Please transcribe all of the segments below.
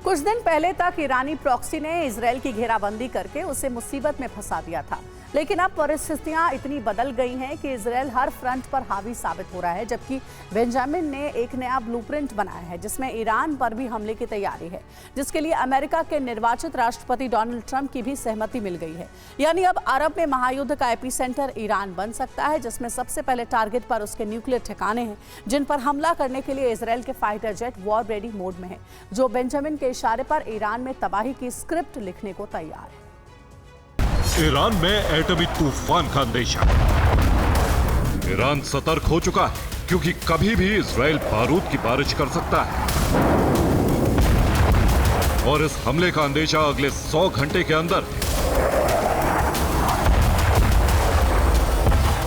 कुछ दिन पहले तक ईरानी प्रॉक्सी ने इजरायल की घेराबंदी करके उसे मुसीबत में फंसा दिया था, लेकिन अब परिस्थितियां इतनी बदल गई हैं कि इजरायल हर फ्रंट पर हावी साबित हो रहा है। जबकि बेंजामिन ने एक नया ब्लूप्रिंट बनाया है जिसमें ईरान पर भी हमले की तैयारी है, जिसके लिए अमेरिका के निर्वाचित राष्ट्रपति डोनाल्ड ट्रंप की भी सहमति मिल गई है। यानी अब अरब में महायुद्ध का एपिसेंटर ईरान बन सकता है, जिसमें सबसे पहले टारगेट पर उसके न्यूक्लियर ठिकाने हैं, जिन पर हमला करने के लिए इजरायल के fighter jet war ready mode में है, जो बेंजामिन के इशारे पर ईरान में तबाही की स्क्रिप्ट लिखने को तैयार है। ईरान में एटमी तूफान का अंदेशा। ईरान सतर्क हो चुका है क्योंकि कभी भी इजरायल बारूद की बारिश कर सकता है और इस हमले का अंदेशा अगले 100 घंटे के अंदर है।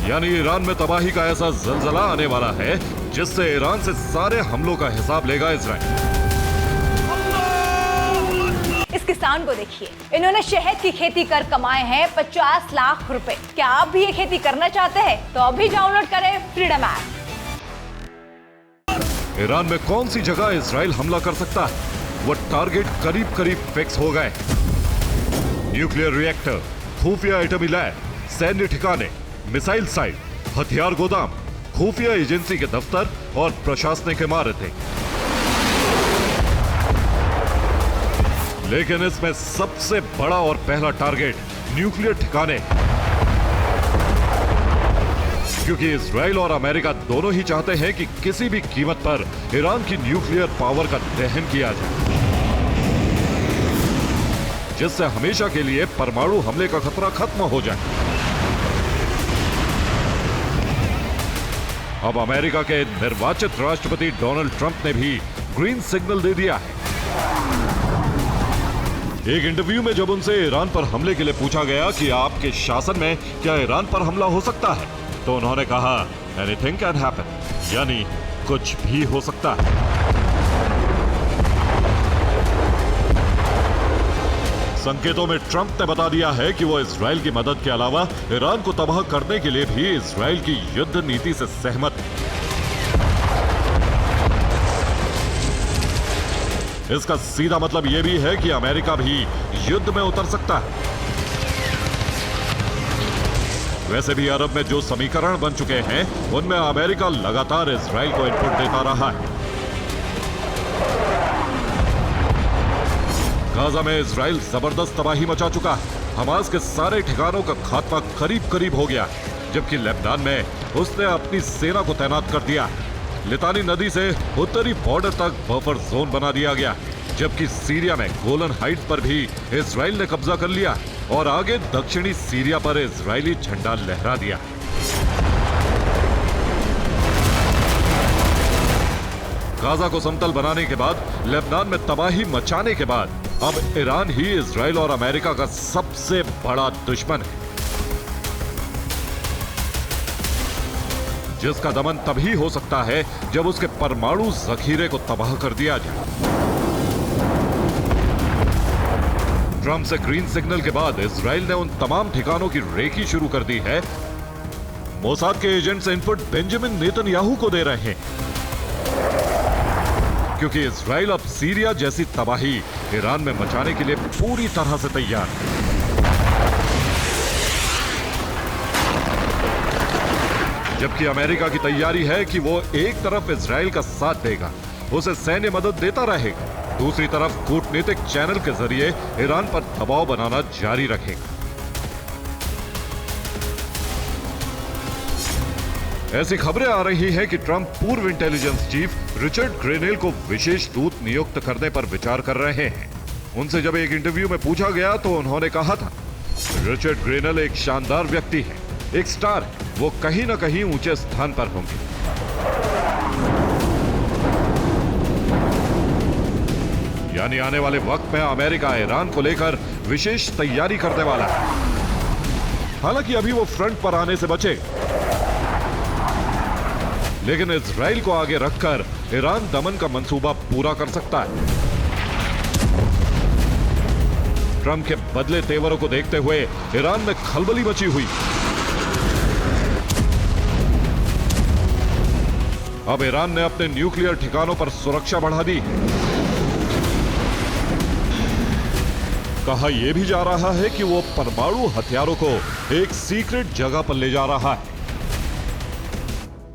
यानी ईरान में तबाही का ऐसा जलजला आने वाला है जिससे ईरान से सारे हमलों का हिसाब लेगा इजरायल। इस किसान को देखिए, इन्होंने शहद की खेती कर कमाए हैं 50 लाख रुपए। क्या आप भी ये खेती करना चाहते हैं? तो अभी डाउनलोड करें फ्रीडम ऐप। ईरान में कौन सी जगह इजरायल हमला कर सकता है, वो टारगेट करीब करीब फिक्स हो गए। न्यूक्लियर रिएक्टर, खुफिया एटमी लैब, सैन्य ठिकाने, मिसाइल साइट, हथियार गोदाम, खुफिया एजेंसी के दफ्तर और प्रशासनिक इमारतें। लेकिन इसमें सबसे बड़ा और पहला टारगेट न्यूक्लियर ठिकाने, क्योंकि इजरायल और अमेरिका दोनों ही चाहते हैं कि किसी भी कीमत पर ईरान की न्यूक्लियर पावर का दहन किया जाए, जिससे हमेशा के लिए परमाणु हमले का खतरा खत्म हो जाए। अब अमेरिका के निर्वाचित राष्ट्रपति डोनाल्ड ट्रंप ने भी ग्रीन सिग्नल दे दिया है। एक इंटरव्यू में जब उनसे ईरान पर हमले के लिए पूछा गया कि आपके शासन में क्या ईरान पर हमला हो सकता है, तो उन्होंने कहा एनीथिंग कैन हैपन, यानी कुछ भी हो सकता है। संकेतों में ट्रंप ने बता दिया है कि वो इजरायल की मदद के अलावा ईरान को तबाह करने के लिए भी इजरायल की युद्ध नीति से सहमत है। इसका सीधा मतलब यह भी है कि अमेरिका भी युद्ध में उतर सकता है। वैसे भी अरब में जो समीकरण बन चुके हैं, उनमें अमेरिका लगातार इजरायल को इनपुट देता रहा है। गाजा में इजरायल जबरदस्त तबाही मचा चुका है। हमास के सारे ठिकानों का खात्मा करीब करीब हो गया है, जबकि लेबनान में उसने अपनी सेना को तैनात कर दिया है। लितानी नदी से उत्तरी बॉर्डर तक बफर जोन बना दिया गया, जबकि सीरिया में गोलन हाइट्स पर भी इजरायल ने कब्जा कर लिया और आगे दक्षिणी सीरिया पर इजरायली झंडा लहरा दिया। गाजा को समतल बनाने के बाद, लेबनान में तबाही मचाने के बाद, अब ईरान ही इजरायल और अमेरिका का सबसे बड़ा दुश्मन है, जिसका दमन तभी हो सकता है जब उसके परमाणु जखीरे को तबाह कर दिया जाए। ट्रंप से ग्रीन सिग्नल के बाद इजरायल ने उन तमाम ठिकानों की रेकी शुरू कर दी है। मोसाद के एजेंट्स इनपुट बेंजामिन नेतन्याहू को दे रहे हैं, क्योंकि इजरायल अब सीरिया जैसी तबाही ईरान में मचाने के लिए पूरी तरह से तैयार है। जबकि अमेरिका की तैयारी है कि वो एक तरफ इजरायल का साथ देगा, उसे सैन्य मदद देता रहेगा, दूसरी तरफ कूटनीतिक चैनल के जरिए ईरान पर दबाव बनाना जारी रखेगा। ऐसी खबरें आ रही हैं कि ट्रंप पूर्व इंटेलिजेंस चीफ रिचर्ड ग्रेनेल को विशेष दूत नियुक्त करने पर विचार कर रहे हैं। उनसे जब एक इंटरव्यू में पूछा गया तो उन्होंने कहा था, रिचर्ड ग्रेनेल एक शानदार व्यक्ति है, एक स्टार है, वो कहीं ना कहीं ऊंचे स्थान पर होंगे। यानी आने वाले वक्त में अमेरिका ईरान को लेकर विशेष तैयारी करने वाला है। हालांकि अभी वो फ्रंट पर आने से बचेगा, लेकिन इजरायल को आगे रखकर ईरान दमन का मंसूबा पूरा कर सकता है। ट्रंप के बदले तेवरों को देखते हुए ईरान में खलबली मची हुई। अब ईरान ने अपने न्यूक्लियर ठिकानों पर सुरक्षा बढ़ा दी। कहा यह भी जा रहा है कि वो परमाणु हथियारों को एक सीक्रेट जगह पर ले जा रहा है।